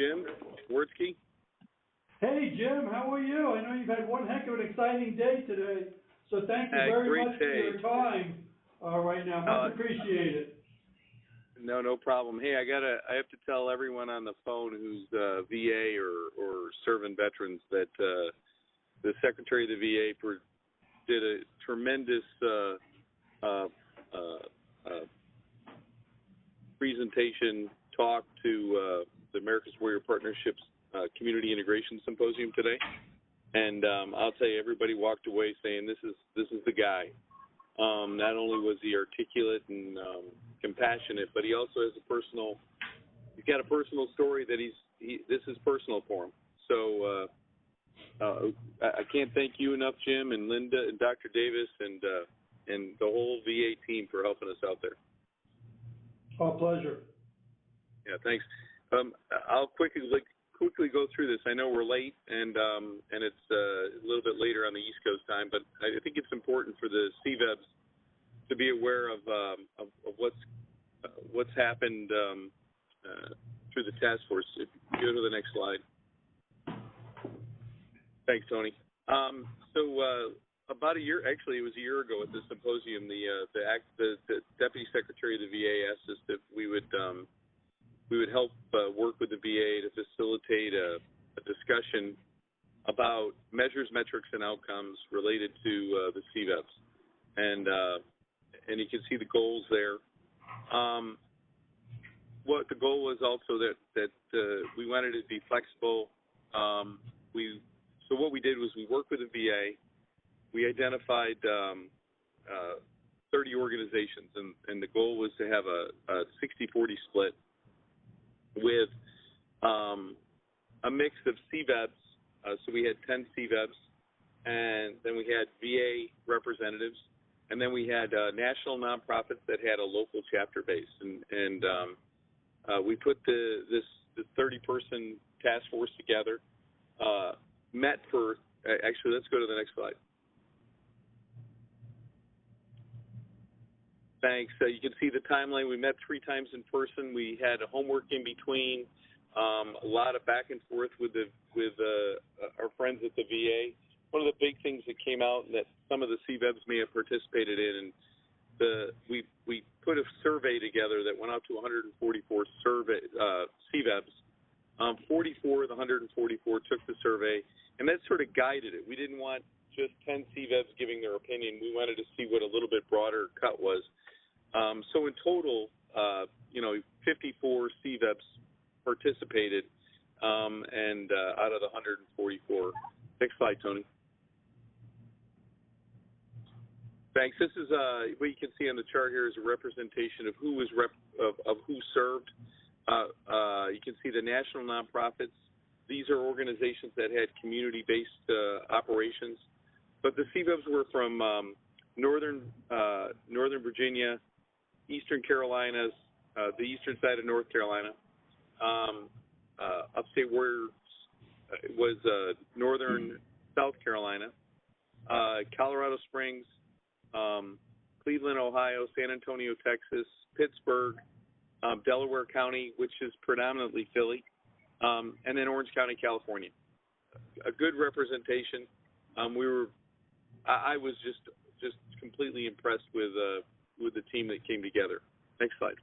Jim Wertzke. Hey, Jim, how are you? I know you've had one heck of an exciting day today, so thank you very much for your time right now. Much appreciated. No problem. Hey, I have to tell everyone on the phone who's VA or serving veterans that the Secretary of the VA did a tremendous presentation talk to the America's Warrior Partnerships Community Integration Symposium today, and I'll tell you, everybody walked away saying this is the guy. Not only was he articulate and compassionate, but he also has he's got a personal story that this is personal for him. So I can't thank you enough, Jim and Linda and Dr. Davis and the whole VA team for helping us out there. Our pleasure. Yeah, thanks. I'll quickly go through this. I know we're late and it's a little bit later on the East Coast time, but I think it's important for the CVEBs to be aware of what's happened through the task force. If you go to the next slide. Thanks, Tony. So about a year, actually, it was a year ago at the symposium, the Deputy Secretary of the VA asked us if we would help work with the VA to facilitate a discussion about measures, metrics, and outcomes related to the CVEBs, and you can see the goals there. What the goal was also that we wanted it to be flexible. So what we did was we worked with the VA. We identified 30 organizations, and the goal was to have a 60-40 split with a mix of CVEBs. So we had 10 CVEBs, and then we had VA representatives, and then we had national nonprofits that had a local chapter base. And we put this 30-person task force together, met for, actually, let's go to the next slide. Thanks. You can see the timeline. We met 3 times in person. We had homework in between, a lot of back and forth with our friends at the VA. One of the big things that came out that some of the CVEBs may have participated in, and we put a survey together that went out to 144 CVEBs. 44 of the 144 took the survey, and that sort of guided it. We didn't want just 10 CVEBs giving their opinion. We wanted to see what a little bit broader cut was. So in total, 54 CVEBs participated, and out of the 144. Next slide, Tony. Thanks. This is what you can see on the chart here is a representation of who was of who served. You can see the national nonprofits. These are organizations that had community-based operations, but the CVEBs were from Northern Virginia, Eastern Carolinas, the eastern side of North Carolina. Upstate Warriors was Northern South Carolina, Colorado Springs, Cleveland, Ohio, San Antonio, Texas, Pittsburgh, Delaware County, which is predominantly Philly, and then Orange County, California. A good representation. I was just completely impressed with the team that came together. Next slide.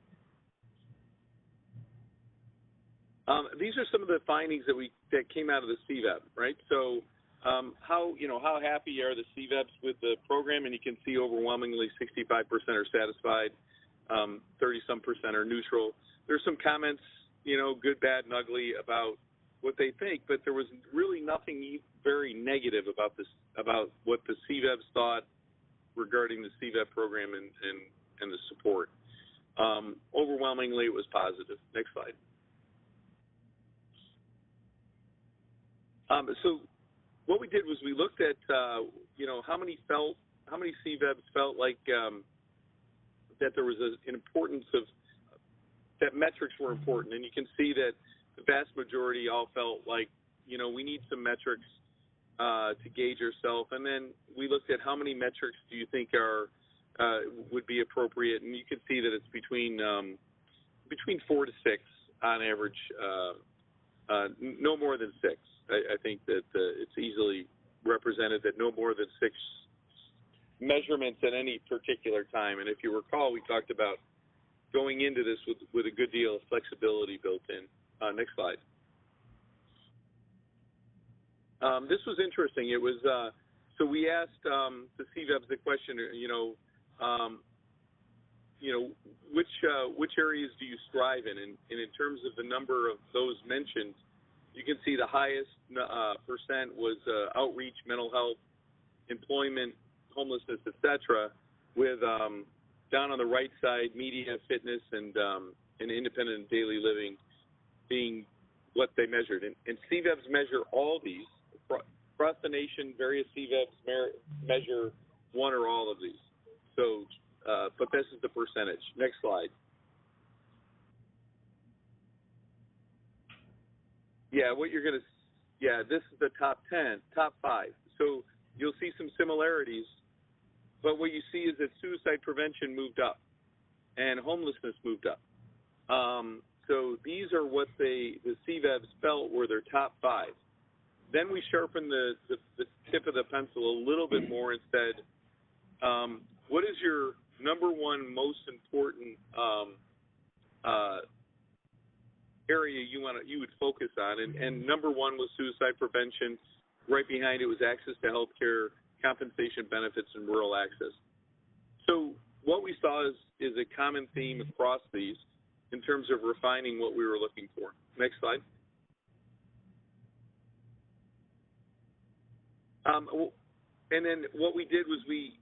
These are some of the findings that came out of the CVEB, right? So how happy are the CVEBs with the program? And you can see overwhelmingly 65% are satisfied, 30-some% are neutral. There's some comments, good, bad, and ugly about what they think, but there was really nothing very negative about what the CVEBs thought regarding the CVEB program and the support. Overwhelmingly, it was positive. Next slide. So what we did was we looked at, how many CVEBs felt like that there was an importance of, that metrics were important. And you can see that the vast majority all felt like, we need some metrics to gauge ourselves. And then we looked at how many metrics do you think would be appropriate. And you can see that it's between 4 to 6 on average no more than 6. I think that it's easily represented that no more than 6 measurements at any particular time. And if you recall, we talked about going into this with a good deal of flexibility built in. Next slide. This was interesting. It was so we asked the CVEBs the question, which areas do you strive in? And in terms of the number of those mentioned, you can see the highest percent was outreach, mental health, employment, homelessness, etc. With down on the right side, media, fitness, and independent daily living being what they measured. And CVEBs measure all these. Across the nation, various CVEBs measure one or all of these. So, but this is the percentage. Next slide. Yeah, this is the top 5. So you'll see some similarities, but what you see is that suicide prevention moved up and homelessness moved up. So these are what the CVEBs felt were their top 5. Then we sharpened the tip of the pencil a little bit more and said, what is your number one most important area you would focus on? And number 1 was suicide prevention. Right behind it was access to health care, compensation benefits, and rural access. So what we saw is a common theme across these in terms of refining what we were looking for. Next slide. And then what we did was we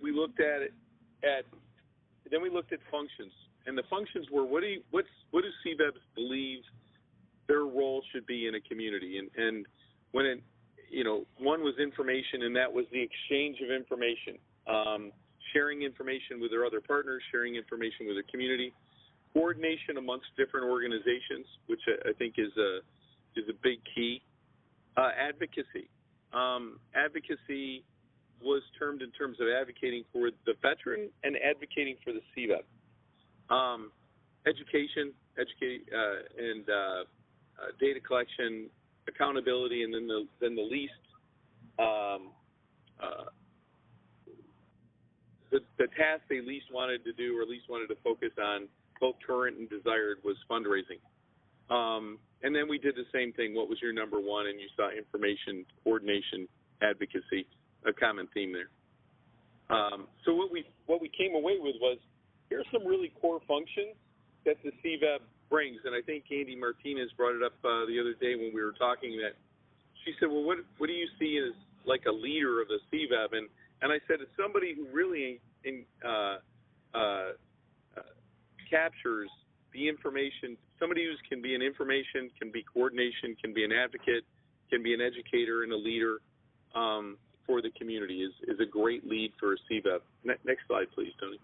looked at it then we looked at functions, and the functions were what do CVEBs believe their role should be in a community, and when it, one was information, and that was the exchange of information, sharing information with their other partners, sharing information with the community, coordination amongst different organizations, which I think is a big key, advocacy. Advocacy was termed in terms of advocating for the veteran and advocating for the CVEB. Education, and data collection, accountability, and then the least, the task they least wanted to do or least wanted to focus on, both current and desired, was fundraising. And then we did the same thing. What was your number 1? And you saw information, coordination, advocacy, a common theme there. So what we came away with was, here's some really core functions that the CVEB brings. And I think Andy Martinez brought it up the other day when we were talking, that she said, well, what do you see as like a leader of the CVEB? And I said, it's somebody who really captures the information, somebody who can be an information, can be coordination, can be an advocate, can be an educator and a leader for the community, is a great lead for a CVEB. Next slide, please, Tony.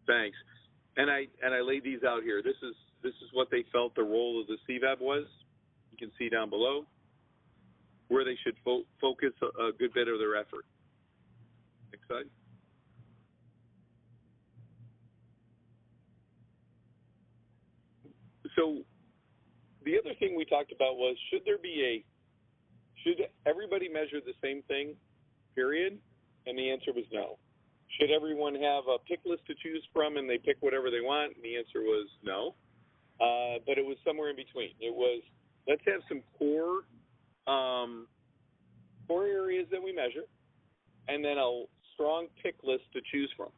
Thanks. And I laid these out here. This is what they felt the role of the CVEB was. You can see down below where they should focus a good bit of their effort. Next slide. So the other thing we talked about was, should everybody measure the same thing, period? And the answer was no. Should everyone have a pick list to choose from and they pick whatever they want? And the answer was no. But it was somewhere in between. It was, let's have some core areas that we measure, and then a strong pick list to choose from.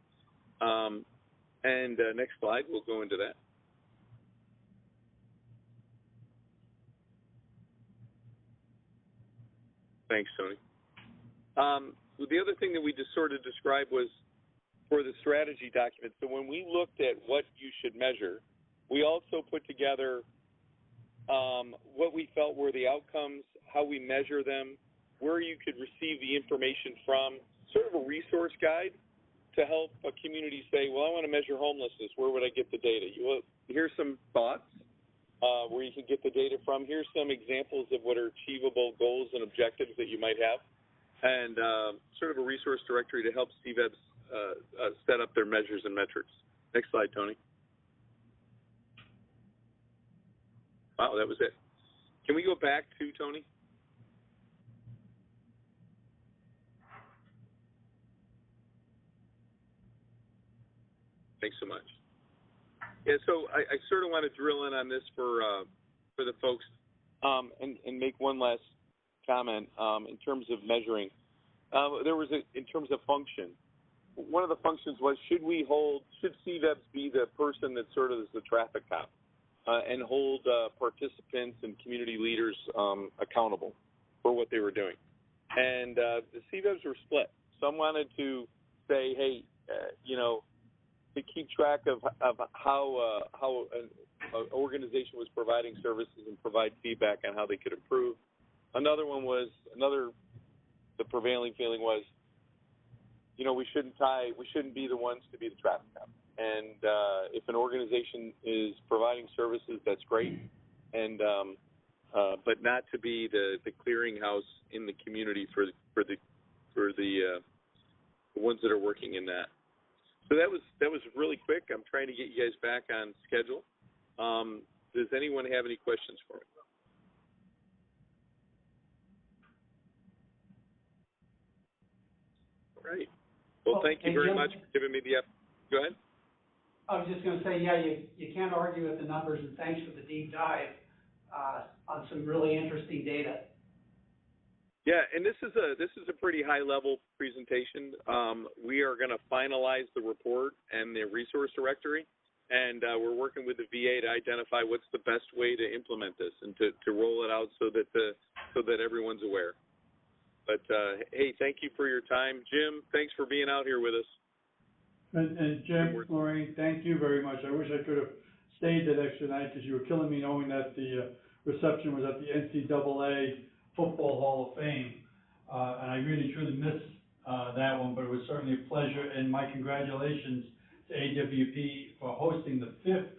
Next slide, we'll go into that. Thanks, Tony. The other thing that we just sort of described was for the strategy document. So when we looked at what you should measure, we also put together what we felt were the outcomes, how we measure them, where you could receive the information from, sort of a resource guide to help a community say, well, I want to measure homelessness. Where would I get the data? Here's some thoughts where you can get the data from. Here's some examples of what are achievable goals and objectives that you might have, and sort of a resource directory to help CVEBs set up their measures and metrics. Next slide, Tony. Wow, that was it. Can we go back to Tony? Thanks so much. Yeah, so I sort of want to drill in on this for the folks, and make one last comment in terms of measuring. There was in terms of function. One of the functions was should CVEBs be the person that sort of is the traffic cop and hold participants and community leaders accountable for what they were doing. And the CVEBs were split. Some wanted to say, hey, to keep track of how an organization was providing services and provide feedback on how they could improve. The prevailing feeling was, we shouldn't be the ones to be the traffic cop. And if an organization is providing services, that's great, and but not to be the clearinghouse in the community for the ones that are working in that. So that was really quick. I'm trying to get you guys back on schedule. Does anyone have any questions for me? All right. Well, thank you very much for giving me the Go ahead. I was just going to say, yeah, you can't argue with the numbers, and thanks for the deep dive on some really interesting data. Yeah, and this is a pretty high-level presentation. We are going to finalize the report and the resource directory, and we're working with the VA to identify what's the best way to implement this and to roll it out so that everyone's aware. But hey, thank you for your time, Jim. Thanks for being out here with us. And Jim, Lorraine, thank you very much. I wish I could have stayed that extra night because you were killing me knowing that the reception was at the NCAA Football Hall of Fame, and I really truly missed that one, but it was certainly a pleasure, and my congratulations to AWP for hosting the 5th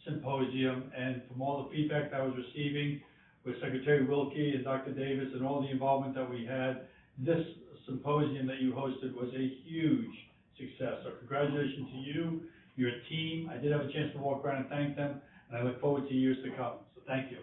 symposium, and from all the feedback that I was receiving with Secretary Wilkie and Dr. Davis and all the involvement that we had, this symposium that you hosted was a huge success. So congratulations to you, your team. I did have a chance to walk around and thank them, and I look forward to years to come. So thank you.